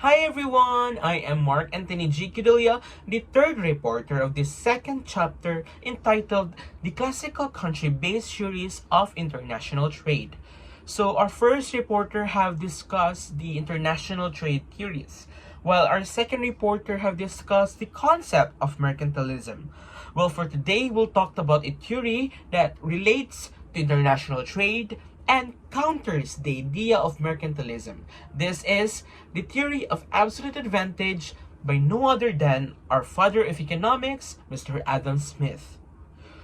Hi everyone! I am Mark Anthony G. Codilla, the third reporter of the second chapter entitled The Classical Country-Based Theories of International Trade. So our first reporter have discussed the international trade theories, while our second reporter have discussed the concept of mercantilism. Well, for today, we'll talk about a theory that relates to international trade and counters the idea of mercantilism. This is the theory of absolute advantage by no other than our father of economics, Mr. Adam Smith.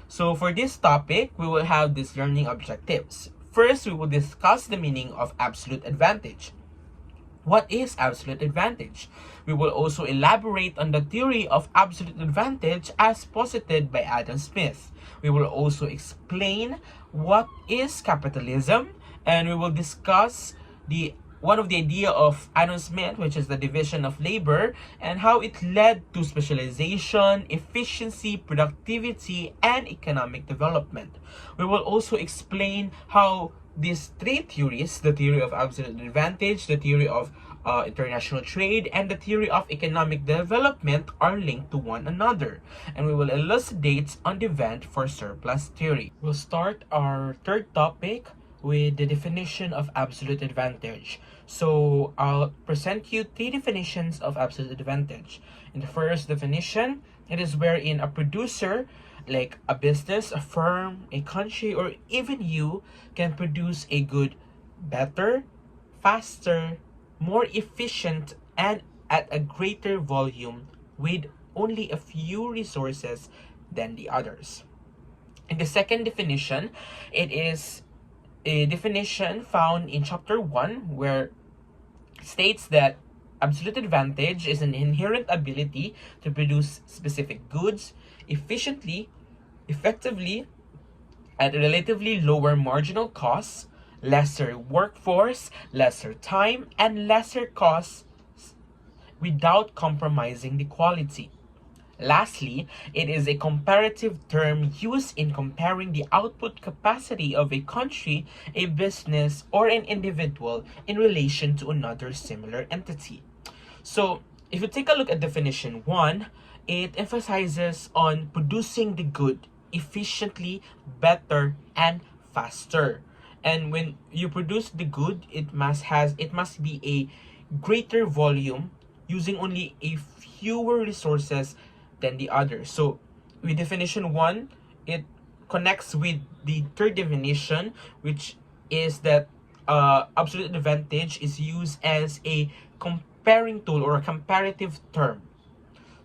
So for this topic, we will have these learning objectives. First, we will discuss the meaning of absolute advantage. What is absolute advantage? We will also elaborate on the theory of absolute advantage as posited by Adam Smith. We will also explain what is capitalism, and we will discuss the one of the idea of Adam Smith, which is the division of labor, and how it led to specialization, efficiency, productivity, and economic development. We will also explain how these three theories, the theory of absolute advantage, the theory of international trade, and the theory of economic development are linked to one another. And we will elucidate on the event for surplus theory. We'll start our third topic with the definition of absolute advantage. So I'll present you three definitions of absolute advantage. In the first definition, it is wherein a producer, like a business, a firm, a country, or even you, can produce a good better, faster, more efficient, and at a greater volume with only a few resources than the others. In the second definition, it is a definition found in chapter 1 where it states that absolute advantage is an inherent ability to produce specific goods efficiently, effectively, at relatively lower marginal costs, lesser workforce, lesser time, and lesser costs without compromising the quality. Lastly, it is a comparative term used in comparing the output capacity of a country, a business, or an individual in relation to another similar entity. So, if you take a look at definition 1, it emphasizes on producing the good efficiently, better, and faster. And when you produce the good, it must be a greater volume using only a fewer resources than the other. So with definition 1, it connects with the third definition, which is that absolute advantage is used as a comparing tool or a comparative term.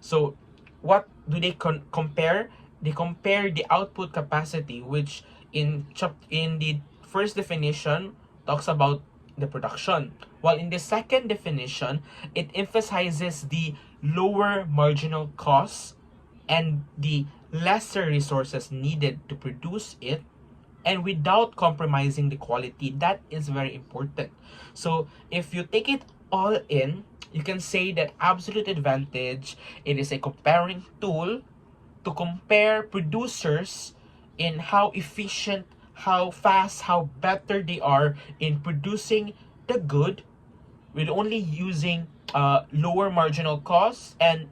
So what do they compare? They compare the output capacity, which in the first definition talks about the production, while in the second definition it emphasizes the lower marginal costs and the lesser resources needed to produce it, and without compromising the quality. That is very important. So if you take it all in, you can say that absolute advantage, it is a comparing tool to compare producers in how efficient, how fast, how better they are in producing the good with only using lower marginal costs and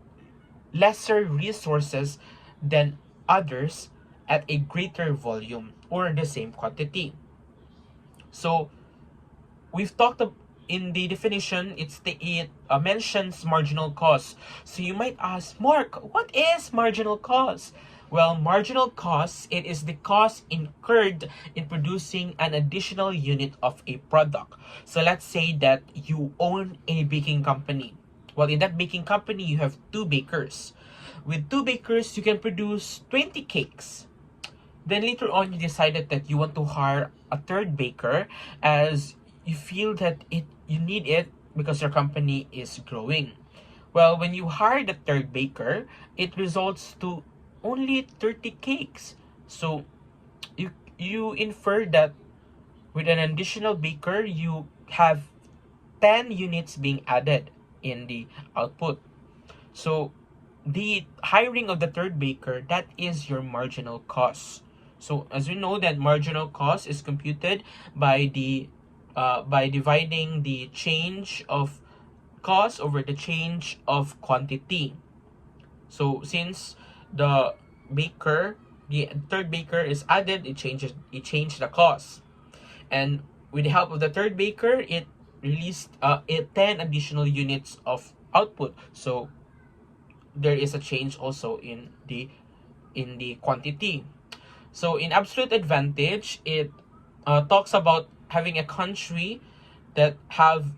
lesser resources than others at a greater volume or the same quantity. So we've talked in the definition, it mentions marginal cost. So you might ask, Mark, what is marginal cost? Well, marginal cost, it is the cost incurred in producing an additional unit of a product. So let's say that you own a baking company. Well, in that baking company, you have two bakers. With two bakers, you can produce 20 cakes. Then later on, you decided that you want to hire a third baker as you feel that you need it because your company is growing. Well, when you hire the third baker, it results to only 30 cakes. So you infer that with an additional baker, you have 10 units being added in the output. So the hiring of the third baker, that is your marginal cost. So as we know that marginal cost is computed by dividing the change of cost over the change of quantity. So since the baker, the third baker is added, it changed the cost. And with the help of the third baker, it released 10 additional units of output. So there is a change also in the quantity. So in absolute advantage, it talks about having a country that have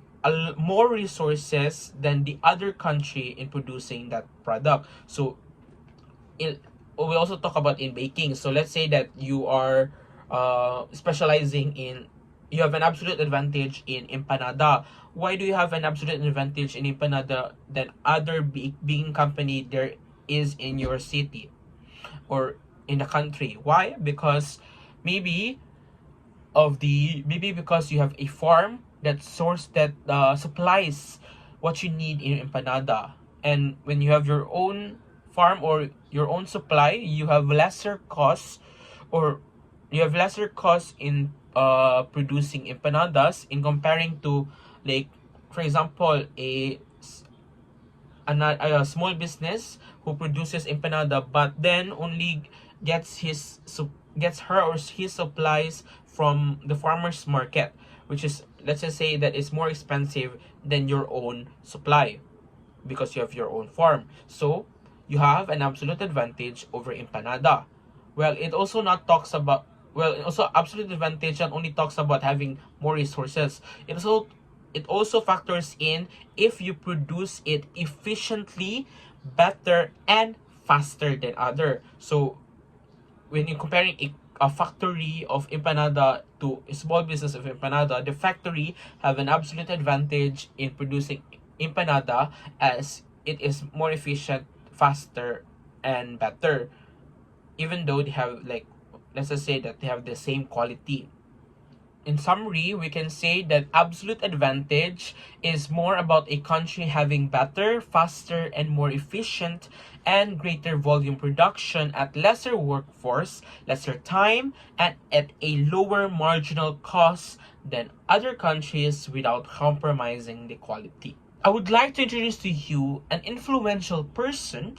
more resources than the other country in producing that product. So we also talk about in baking. So let's say that you are specializing in, you have an absolute advantage in empanada. Why do you have an absolute advantage in empanada than other baking company there is in your city or in the country? Why? Because maybe maybe because you have a farm that supplies what you need in empanada, and when you have your own farm or your own supply, you have lesser costs, or you have lesser costs in producing empanadas in comparing to, like, for example, a small business who produces empanada but then only gets her or his supplies from the farmers market, which is, let's just say, that is more expensive than your own supply because you have your own farm. So you have an absolute advantage over empanada. Well, it also not talks about, well, also absolute advantage not only talks about having more resources. It also factors in if you produce it efficiently, better, and faster than other. So when you're comparing a factory of empanada to a small business of empanada, the factory have an absolute advantage in producing empanada as it is more efficient, faster, and better, even though they have, like, let's just say that they have the same quality. In summary, we can say that absolute advantage is more about a country having better, faster, and more efficient and greater volume production at lesser workforce, lesser time, and at a lower marginal cost than other countries without compromising the quality. I would like to introduce to you an influential person,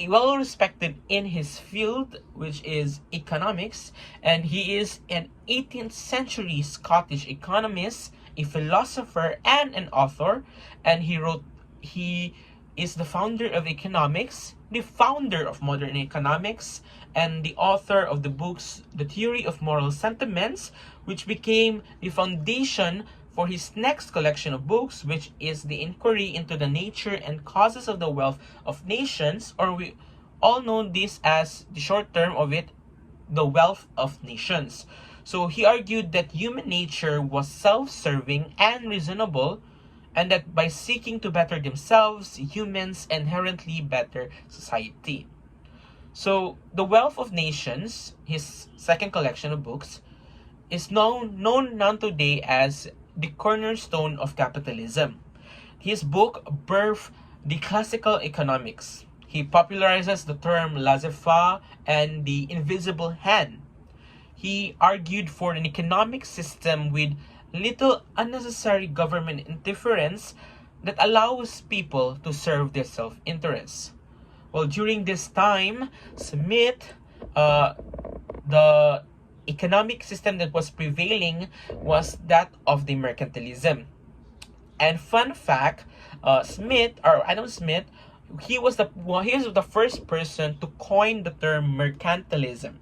well respected in his field, which is economics, and he is an 18th century Scottish economist, a philosopher, and an author. And he is the founder of economics, the founder of modern economics, and the author of the books The Theory of Moral Sentiments, which became the foundation for his next collection of books, which is The Inquiry into the Nature and Causes of the Wealth of Nations, or we all know this as the short term of it, The Wealth of Nations. So he argued that human nature was self-serving and reasonable, and that by seeking to better themselves, humans inherently better society. So The Wealth of Nations, his second collection of books, is known now today as the cornerstone of capitalism. His book birthed the classical economics. He popularizes the term laissez-faire and the invisible hand. He argued for an economic system with little unnecessary government interference that allows people to serve their self-interest. Well, during this time, Smith, the economic system that was prevailing was that of the mercantilism. And fun fact, Adam Smith, he was the first person to coin the term mercantilism.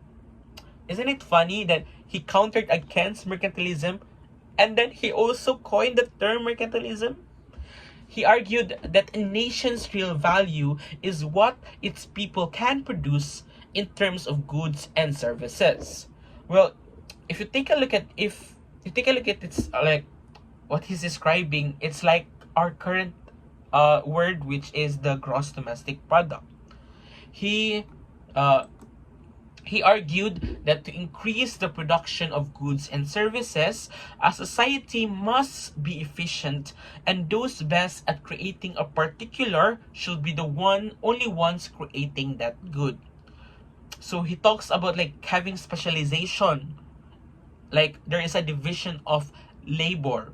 Isn't it funny that he countered against mercantilism and then he also coined the term mercantilism? He argued that a nation's real value is what its people can produce in terms of goods and services. Well, if you take a look at it's like what he's describing, it's like our current word, which is the gross domestic product. He uh, he argued that to increase the production of goods and services, a society must be efficient, and those best at creating a particular should be the only ones creating that good. So he talks about like having specialization, like there is a division of labor,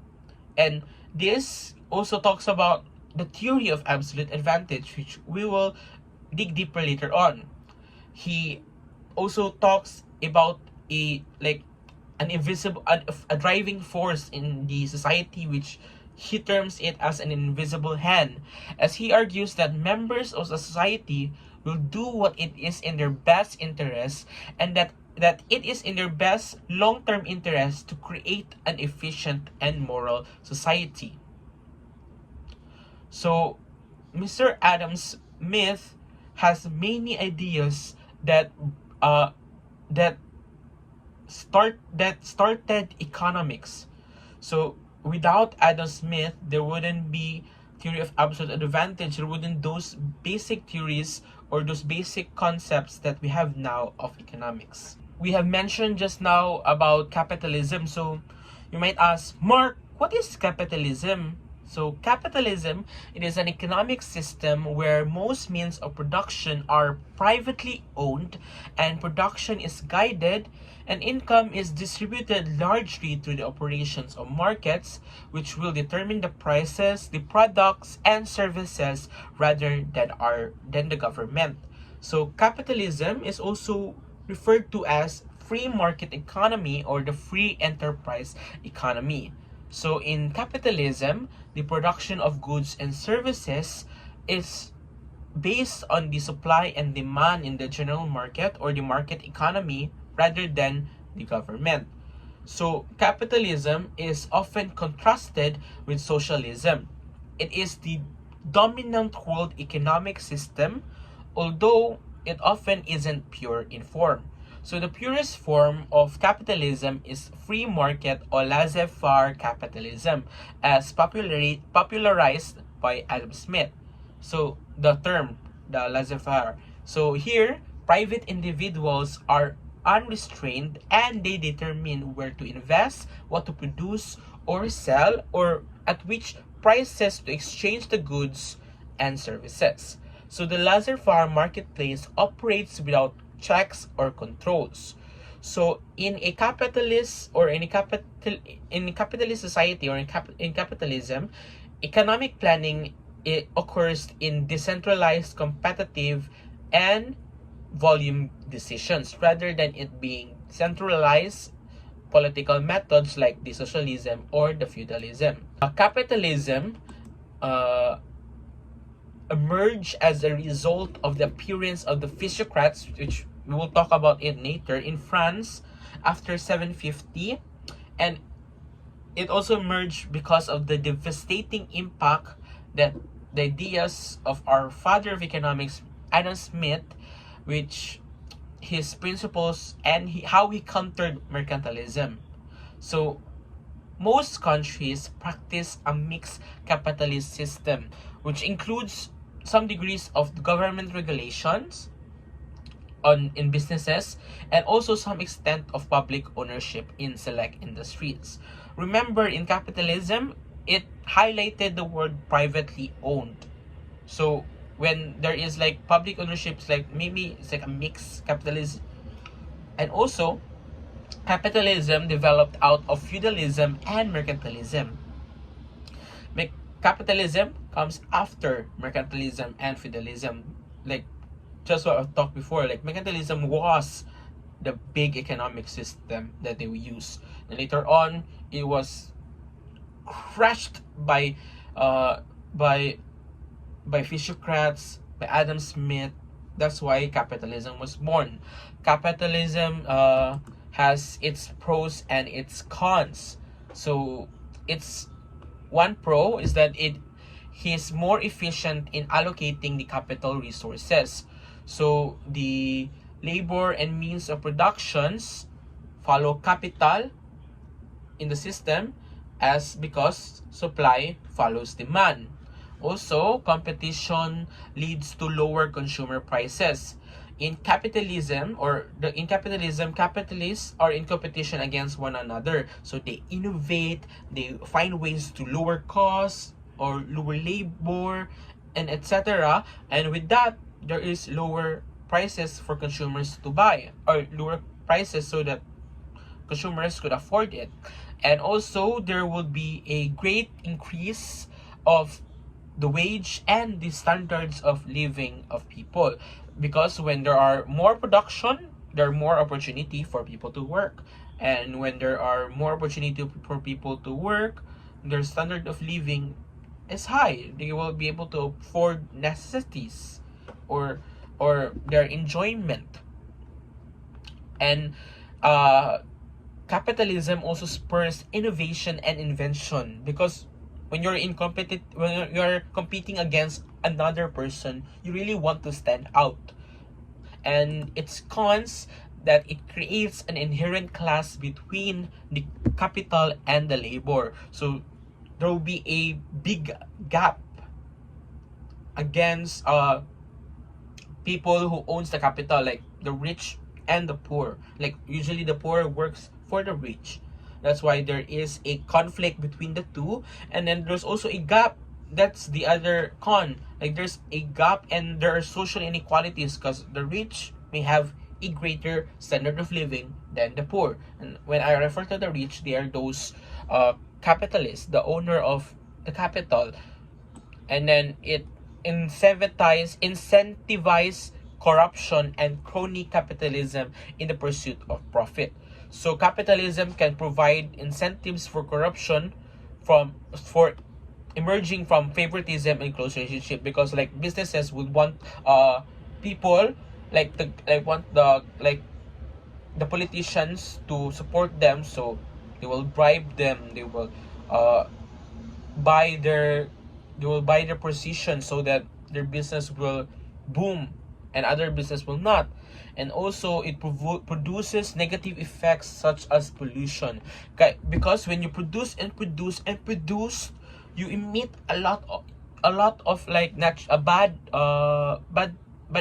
and this also talks about the theory of absolute advantage, which we will dig deeper later on. He also talks about a like an invisible a driving force in the society, which he terms it as an invisible hand, as he argues that members of the society will do what it is in their best interest, and that it is in their best long-term interest to create an efficient and moral society. So Mr. Adams' myth has many ideas that uh, that started economics. So without Adam Smith, there wouldn't be theory of absolute advantage. There wouldn't those basic theories or those basic concepts that we have now of economics. We have mentioned just now about capitalism. So you might ask, Mark, what is capitalism? So capitalism, it is an economic system where most means of production are privately owned and production is guided and income is distributed largely through the operations of markets, which will determine the prices, the products and services rather than the government. So capitalism is also referred to as free market economy or the free enterprise economy. So in capitalism, the production of goods and services is based on the supply and demand in the general market or the market economy rather than the government. So capitalism is often contrasted with socialism. It is the dominant world economic system, although it often isn't pure in form. So the purest form of capitalism is free market or laissez-faire capitalism, as popularized by Adam Smith. So the term, the laissez-faire. So here, private individuals are unrestrained and they determine where to invest, what to produce or sell, or at which prices to exchange the goods and services. So the laissez-faire marketplace operates without checks or controls. So in a capitalist or in a capitalist society or in capitalism, economic planning it occurs in decentralized, competitive, and volume decisions rather than it being centralized political methods like the socialism or the feudalism. Capitalism emerged as a result of the appearance of the physiocrats, which we will talk about it later, in France after 750, and it also emerged because of the devastating impact that the ideas of our father of economics, Adam Smith, which his principles and how he countered mercantilism. So most countries practice a mixed capitalist system, which includes some degrees of government regulations in businesses and also some extent of public ownership in select industries. Remember, in capitalism, it highlighted the word privately owned. So when there is like public ownerships, like maybe it's like a mixed capitalism. And also capitalism developed out of feudalism and mercantilism. Capitalism comes after mercantilism and feudalism. Like just what I've talked before, like mercantilism was the big economic system that they would use. And later on, it was crushed by uh by physiocrats, by Adam Smith. That's why capitalism was born. Capitalism has its pros and its cons. So its one pro is that it is more efficient in allocating the capital resources. So the labor and means of productions follow capital in the system as because supply follows demand. Also, competition leads to lower consumer prices. In capitalism, capitalists are in competition against one another. So they innovate, they find ways to lower costs or lower labor, and etc. And with that, there is lower prices for consumers to buy, or lower prices so that consumers could afford it. And also, there will be a great increase of the wage and the standards of living of people. Because when there are more production, there are more opportunity for people to work. And when there are more opportunity for people to work, their standard of living is high. They will be able to afford necessities or their enjoyment. And uh, capitalism also spurs innovation and invention, because when you're competing against another person, you really want to stand out. And its cons, that it creates an inherent class between the capital and the labor. So there will be a big gap against people who owns the capital, like the rich and the poor. Like usually the poor works for the rich. That's why there is a conflict between the two. And then there's also a gap. That's the other con. Like there's a gap and there are social inequalities, because the rich may have a greater standard of living than the poor. And when I refer to the rich, they are those capitalists, the owner of the capital. And then it incentivize corruption and crony capitalism in the pursuit of profit. So capitalism can provide incentives for corruption for emerging from favoritism and close relationship, because like businesses would want people want the politicians to support them, so they will bribe them, uh buy their they will buy their position so that their business will boom and other business will not. And also it produces negative effects such as pollution. Because when you produce and produce and produce, you emit a lot of like bad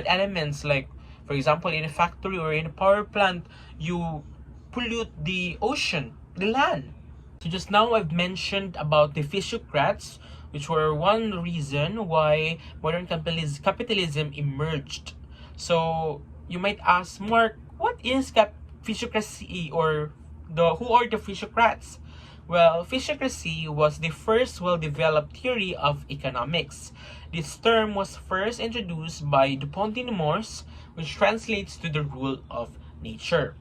elements. Like for example, in a factory or in a power plant, you pollute the ocean, the land. So just now I've mentioned about the physiocrats, which were one reason why modern capitalism emerged. So you might ask, Mark, what is physiocracy, or who are the physiocrats? Well, physiocracy was the first well-developed theory of economics. This term was first introduced by Dupont de Nemours, which translates to the rule of nature.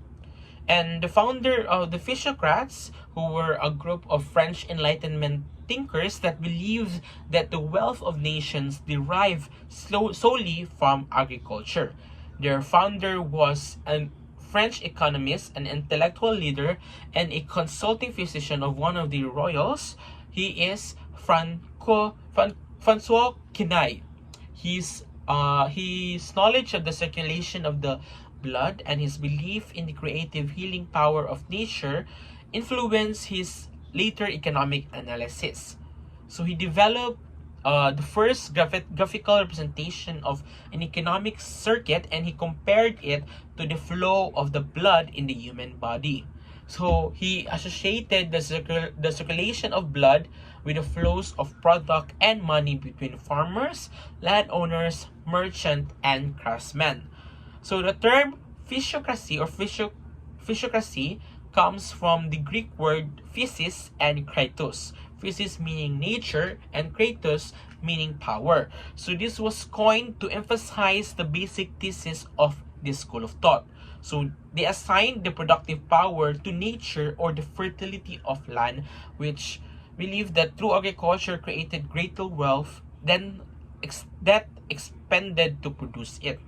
And the founder of the Physiocrats, who were a group of French Enlightenment thinkers that believed that the wealth of nations derive solely from agriculture. Their founder was a French economist, an intellectual leader, and a consulting physician of one of the royals. He is Francois Quinault. His knowledge of the circulation of the blood and his belief in the creative healing power of nature influenced his later economic analysis. So he developed the first graphical representation of an economic circuit, and he compared it to the flow of the blood in the human body. So he associated the circulation of blood with the flows of product and money between farmers, landowners, merchant, and craftsmen. So the term physiocracy or physiocracy comes from the Greek word physis and kratos. Physis meaning nature and kratos meaning power. So this was coined to emphasize the basic thesis of this school of thought. So they assigned the productive power to nature or the fertility of land, which believed that through agriculture created greater wealth than that expended to produce it.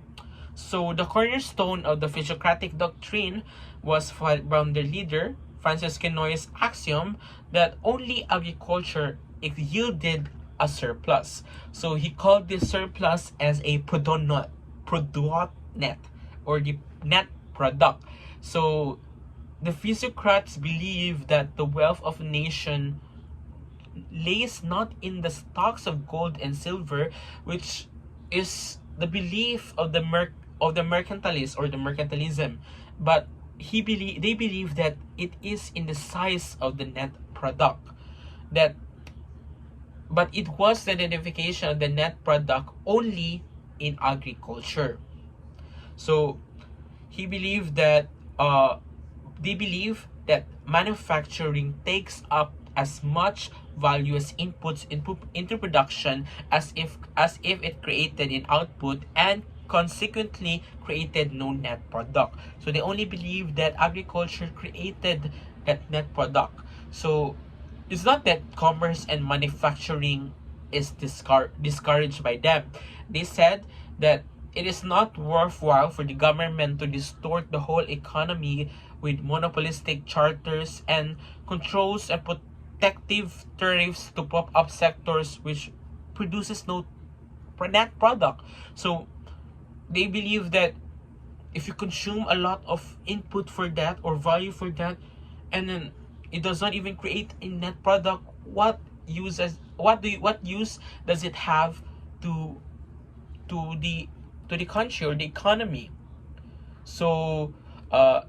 So the cornerstone of the physiocratic doctrine was from the leader, Francis Quinault's axiom that only agriculture yielded a surplus. So he called this surplus as a product net, or the net product. So the physiocrats believe that the wealth of a nation lays not in the stocks of gold and silver, which is the belief of the mercantilist or the mercantilism, but they believe that it is in the size of the net product. But it was the identification of the net product only in agriculture. So he believed that they believe that manufacturing takes up as much value as inputs into production as if it created an output and consequently created no net product. So they only believe that agriculture created that net product. So it's not that commerce and manufacturing is discouraged by them. They said that it is not worthwhile for the government to distort the whole economy with monopolistic charters and controls and protective tariffs to prop up sectors which produces no net product. So they believe that if you consume a lot of input for that or value for that, and then it does not even create a net product, what use does it have to to the to the country or the economy? So uh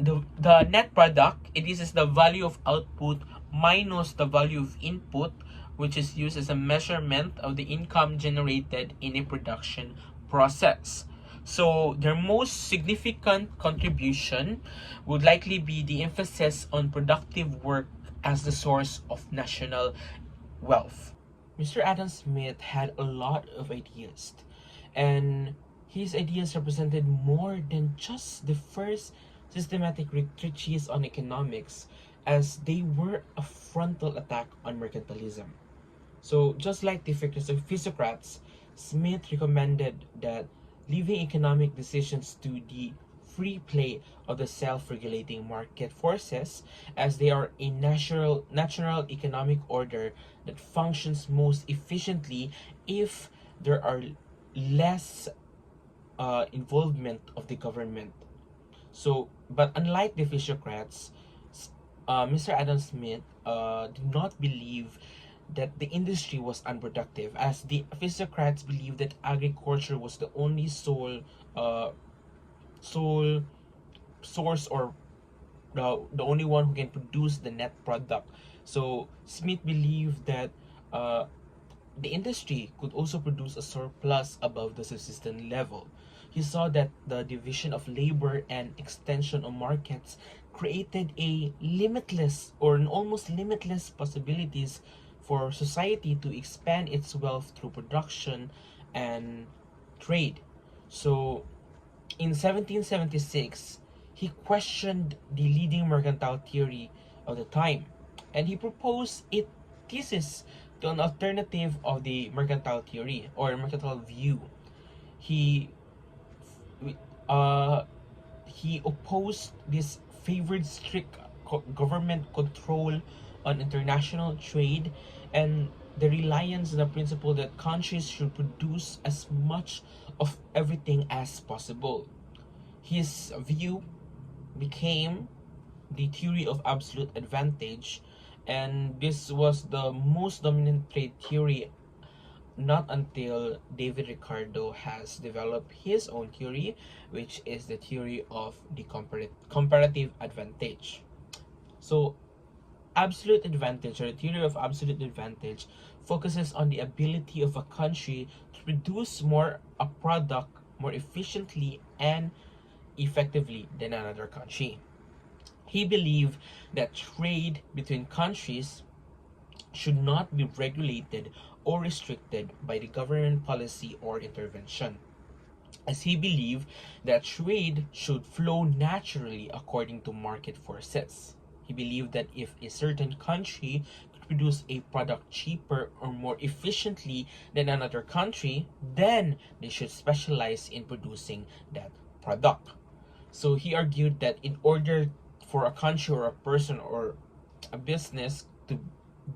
the net product, it is the value of output minus the value of input, which is used as a measurement of the income generated in a production process. So their most significant contribution would likely be the emphasis on productive work as the source of national wealth. Mr. Adam Smith had a lot of ideas, and his ideas represented more than just the first systematic treatise on economics, as they were a frontal attack on mercantilism. So, just like the physiocrats, Smith recommended that leaving economic decisions to the free play of the self-regulating market forces, as they are a natural economic order that functions most efficiently if there are less involvement of the government. So, but unlike the physiocrats, Mr. Adam Smith did not believe that the industry was unproductive, as the physiocrats believed that agriculture was the only sole source, or the only one who can produce the net product. So Smith believed that uh, the industry could also produce a surplus above the subsistence level. He saw that the division of labor and extension of markets created a limitless or an almost limitless possibilities for society to expand its wealth through production and trade. So in 1776, he questioned the leading mercantile theory of the time, and he proposed a thesis to an alternative of the mercantile theory or mercantile view. He uh, he opposed this favored strict government control on international trade and the reliance on the principle that countries should produce as much of everything as possible. His view became the theory of absolute advantage, and this was the most dominant trade theory not until David Ricardo has developed his own theory, which is the theory of the comparative advantage. So, absolute advantage, or the theory of absolute advantage, focuses on the ability of a country to produce more a product more efficiently and effectively than another country. He believed that trade between countries should not be regulated or restricted by the government policy or intervention, as he believed that trade should flow naturally according to market forces. He believed that if a certain country could produce a product cheaper or more efficiently than another country, then they should specialize in producing that product. So he argued that in order for a country or a person or a business to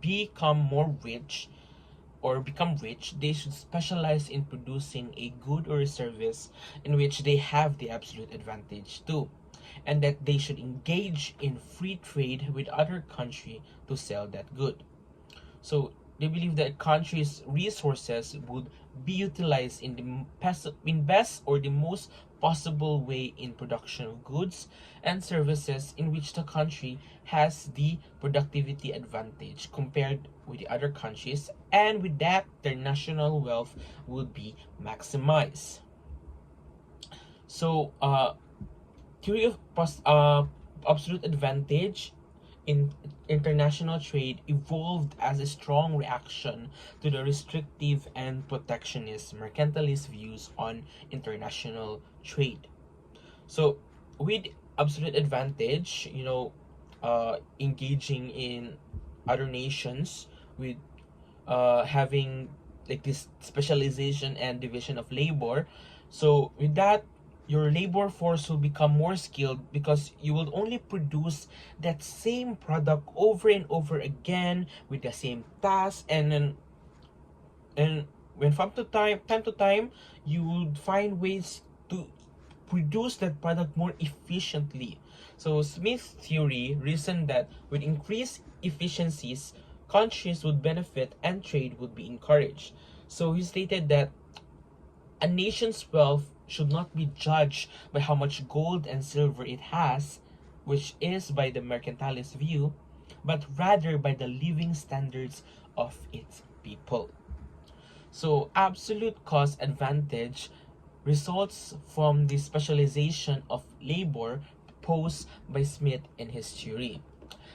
become more rich or become rich, they should specialize in producing a good or a service in which they have the absolute advantage too, and that they should engage in free trade with other country to sell that good. So they believe that countries' resources would be utilized in best or the most possible way in production of goods and services in which the country has the productivity advantage compared with the other countries, and with that their national wealth would be maximized. So theory of absolute advantage in international trade evolved as a strong reaction to the restrictive and protectionist mercantilist views on international trade. So, with absolute advantage, engaging in other nations with having like this specialization and division of labor. So with that, your labor force will become more skilled because you will only produce that same product over and over again with the same task, and when time to time, you would find ways to produce that product more efficiently. So Smith's theory reasoned that with increased efficiencies, countries would benefit and trade would be encouraged. So he stated that a nation's wealth should not be judged by how much gold and silver it has, which is by the mercantilist view, but rather by the living standards of its people. So absolute cost advantage results from the specialization of labor proposed by Smith in his theory.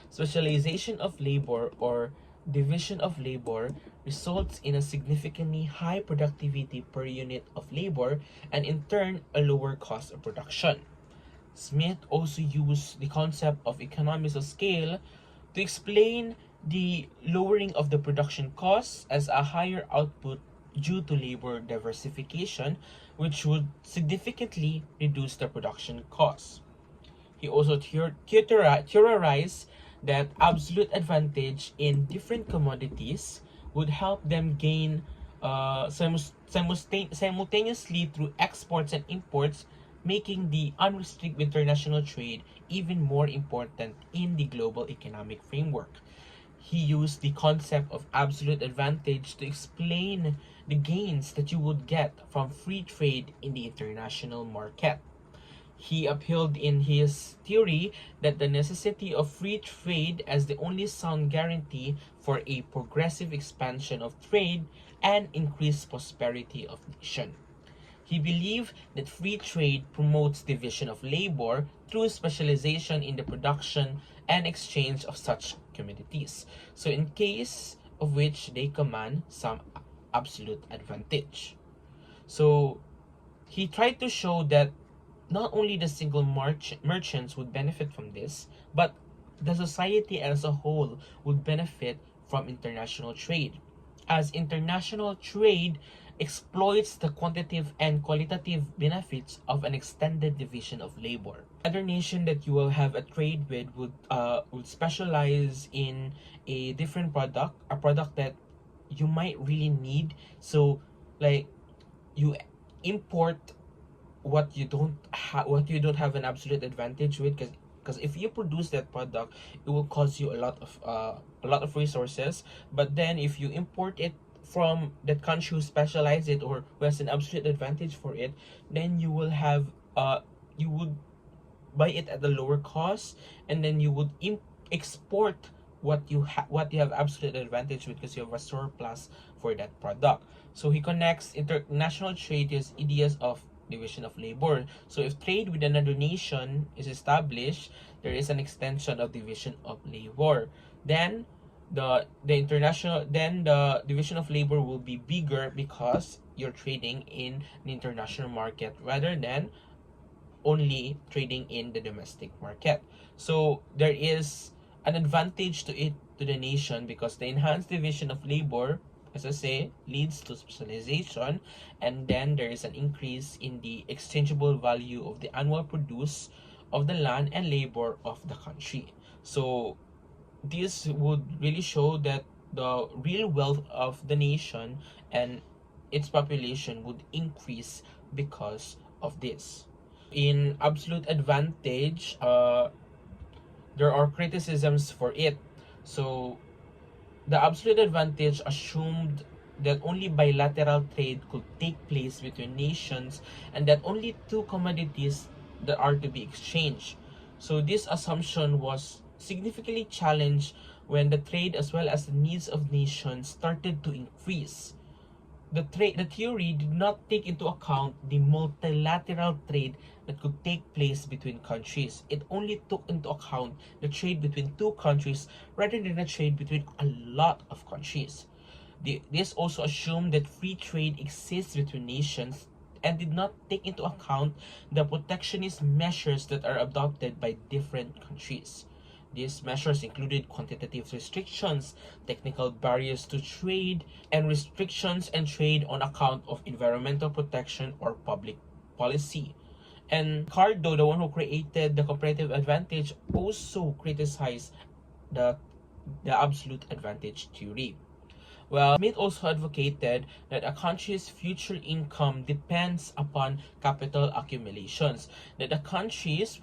Specialization of labor or division of labor results in a significantly high productivity per unit of labor and in turn a lower cost of production. Smith also used the concept of economies of scale to explain the lowering of the production costs as a higher output due to labor diversification, which would significantly reduce the production costs. He also theorized that absolute advantage in different commodities would help them gain simultaneously through exports and imports, making the unrestricted international trade even more important in the global economic framework. He used the concept of absolute advantage to explain the gains that you would get from free trade in the international market. He upheld in his theory that the necessity of free trade as the only sound guarantee for a progressive expansion of trade and increased prosperity of nation. He believed that free trade promotes division of labor through specialization in the production and exchange of such commodities. So in case of which they command some absolute advantage. So he tried to show that not only the single merchants would benefit from this, but the society as a whole would benefit from international trade, as international trade exploits the quantitative and qualitative benefits of an extended division of labor. Other nation that you will have a trade with would specialize in a different product, a product that you might really need. So like you import what you don't have an absolute advantage with, because if you produce that product, it will cost you a lot of resources. But then if you import it from that country who specialize it or who has an absolute advantage for it, then you would buy it at a lower cost, and then you would export what you have absolute advantage with because you have a surplus for that product. So he connects international trade to his ideas of division of labor. So if trade with another nation is established, there is an extension of division of labor. Then the division of labor will be bigger because you're trading in the international market rather than only trading in the domestic market. So there is an advantage to it to the nation because the enhanced division of labor, as I say, leads to specialization, and then there is an increase in the exchangeable value of the annual produce of the land and labor of the country. So this would really show that the real wealth of the nation and its population would increase because of this. In absolute advantage, there are criticisms for it. So the absolute advantage assumed that only bilateral trade could take place between nations and that only two commodities that are to be exchanged. So this assumption was significantly challenged when the trade as well as the needs of nations started to increase. the theory did not take into account the multilateral trade that could take place between countries. It only took into account the trade between two countries rather than the trade between a lot of countries. This also assumed that free trade exists between nations and did not take into account the protectionist measures that are adopted by different countries. These measures included quantitative restrictions, technical barriers to trade, and restrictions and trade on account of environmental protection or public policy. And Ricardo, the one who created the comparative advantage, also criticized the, the absolute advantage theory. Well, Smith also advocated that a country's future income depends upon capital accumulations. That the countries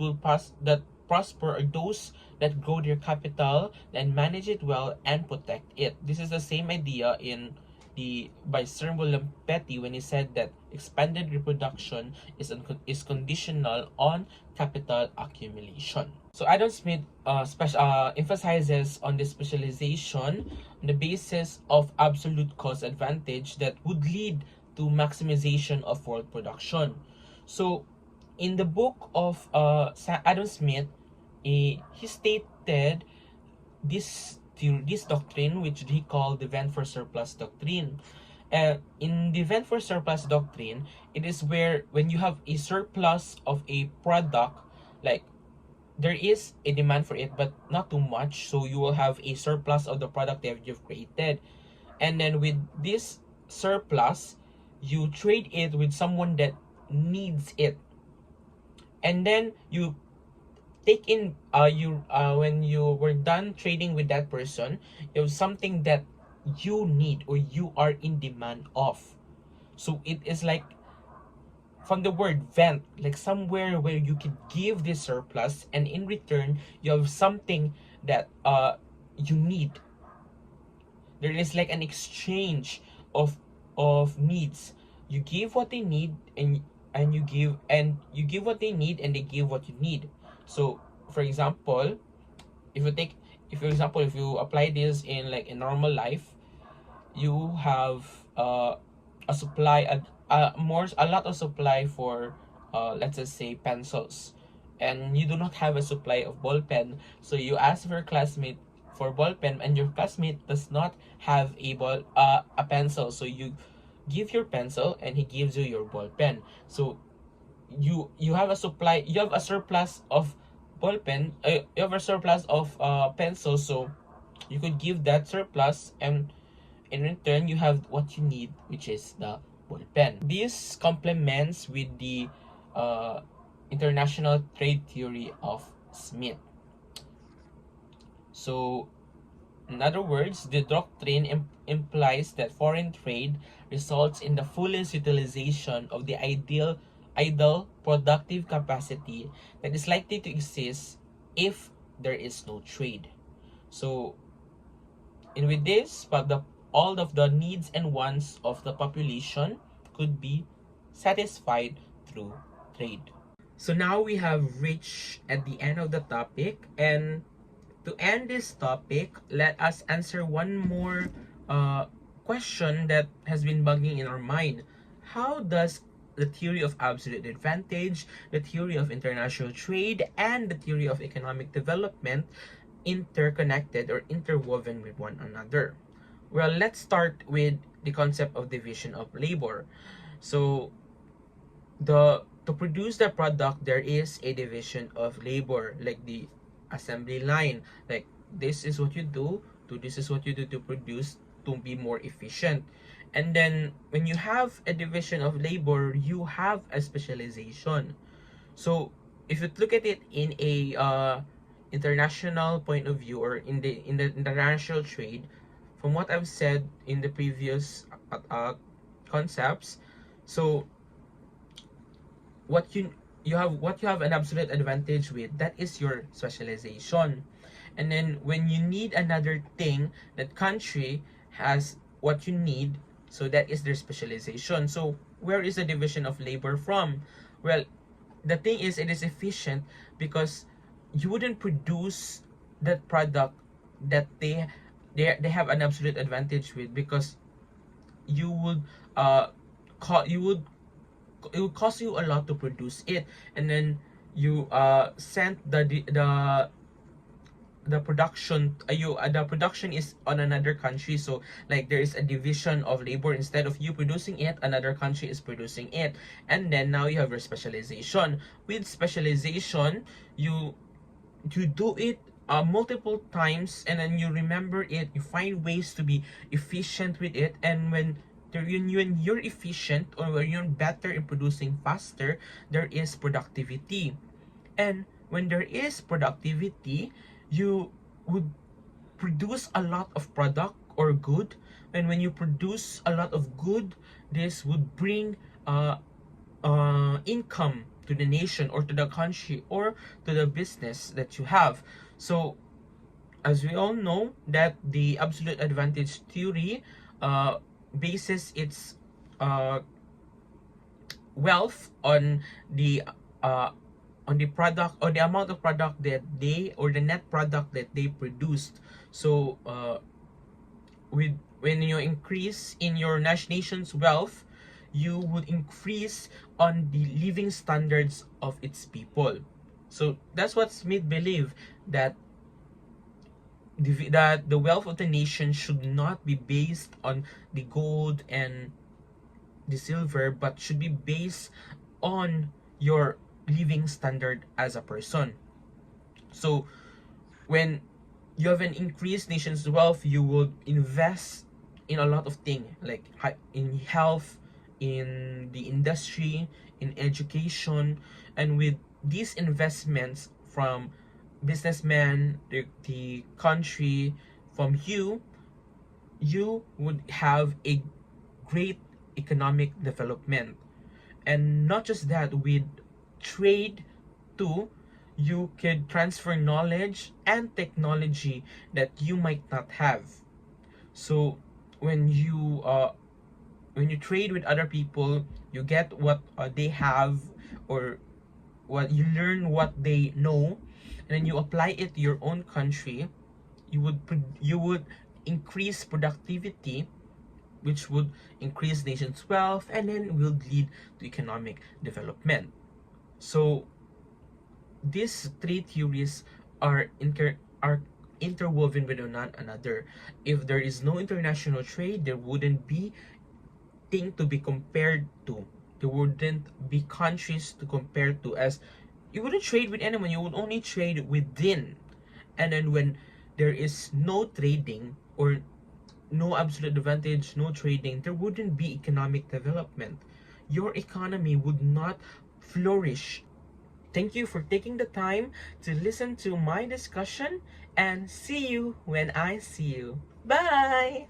that prosper are those that grow their capital and manage it well and protect it. This is the same idea in the by Sir William Petty when he said that expanded reproduction is conditional on capital accumulation. So Adam Smith emphasizes on the specialization on the basis of absolute cost advantage that would lead to maximization of world production. So in the book of Adam Smith, he stated this doctrine, which he called the vent for surplus doctrine. In the vent for surplus doctrine, it is where when you have a surplus of a product, like there is a demand for it but not too much, so you will have a surplus of the product that you've created, and then with this surplus you trade it with someone that needs it, and then you take in you when you were done trading with that person, you have something that you need or you are in demand of. So it is like from the word vent, like somewhere where you can give this surplus and in return you have something that you need. There is like an exchange of needs. You give what they need and you give what they need and they give what you need. So for example, if you apply this in like a normal life, you have a supply a lot of supply for let's just say pencils, and you do not have a supply of ball pen, so you ask your classmate for ball pen and your classmate does not have a pencil, so you give your pencil and he gives you your ball pen. So you have a supply, you have a surplus of ball pen, you have a surplus of pencils, so you could give that surplus and in return you have what you need, which is the ball pen. This complements with the uh, international trade theory of Smith. So in other words, the doctrine implies that foreign trade results in the fullest utilization of the idle productive capacity that is likely to exist if there is no trade. So, and with this, all of the needs and wants of the population could be satisfied through trade. So now we have reached at the end of the topic, and to end this topic, let us answer one more question that has been bugging in our mind. How does the theory of absolute advantage, the theory of international trade, and the theory of economic development interconnected or interwoven with one another? Well, let's start with the concept of division of labor. So to produce the product, there is a division of labor, like the assembly line. Like this is what you do, to this is what you do to produce to be more efficient. And then when you have a division of labor, you have a specialization. So if you look at it in a international point of view, or in the international trade, from what I've said in the previous concepts, so what you have an absolute advantage with, that is your specialization. And then when you need another thing, that country has what you need, so that is their specialization. So where is the division of labor from? Well, the thing is, it is efficient because you wouldn't produce that product that they have an absolute advantage with, because you would you would, it would cost you a lot to produce it, and then you send the production, the production is on another country. So like there is a division of labor. Instead of you producing it, another country is producing it, and then now you have your specialization. With specialization, you do it multiple times, and then you remember it, you find ways to be efficient with it. And when you're efficient, or when you're better in producing faster, there is productivity. And when there is productivity, you would produce a lot of product or good. And when you produce a lot of good, this would bring income to the nation, or to the country, or to the business that you have. So as we all know, that the absolute advantage theory bases its uh, wealth uh, on the product, or the amount of product that they, or the net product that they produced. So with when you increase in your nation's wealth, you would increase on the living standards of its people. So that's what Smith believed, that the wealth of the nation should not be based on the gold and the silver, but should be based on your living standard as a person. So when you have an increased nation's wealth, you will invest in a lot of things, like in health, in the industry, in education. And with these investments from businessmen, the country, from you would have a great economic development. And not just that, with trade too, you can transfer knowledge and technology that you might not have. So when you trade with other people, you get what they have, or what you learn, what they know, and then you apply it to your own country. You would increase productivity, which would increase nation's wealth, and then will lead to economic development. So these three theories are interwoven with one another. If there is no international trade, there wouldn't be thing to be compared to. There wouldn't be countries to compare to, as you wouldn't trade with anyone. You would only trade within. And then when there is no trading, or no absolute advantage, no trading, there wouldn't be economic development. Your economy would not flourish. Thank you for taking the time to listen to my discussion, and see you when I see you. Bye!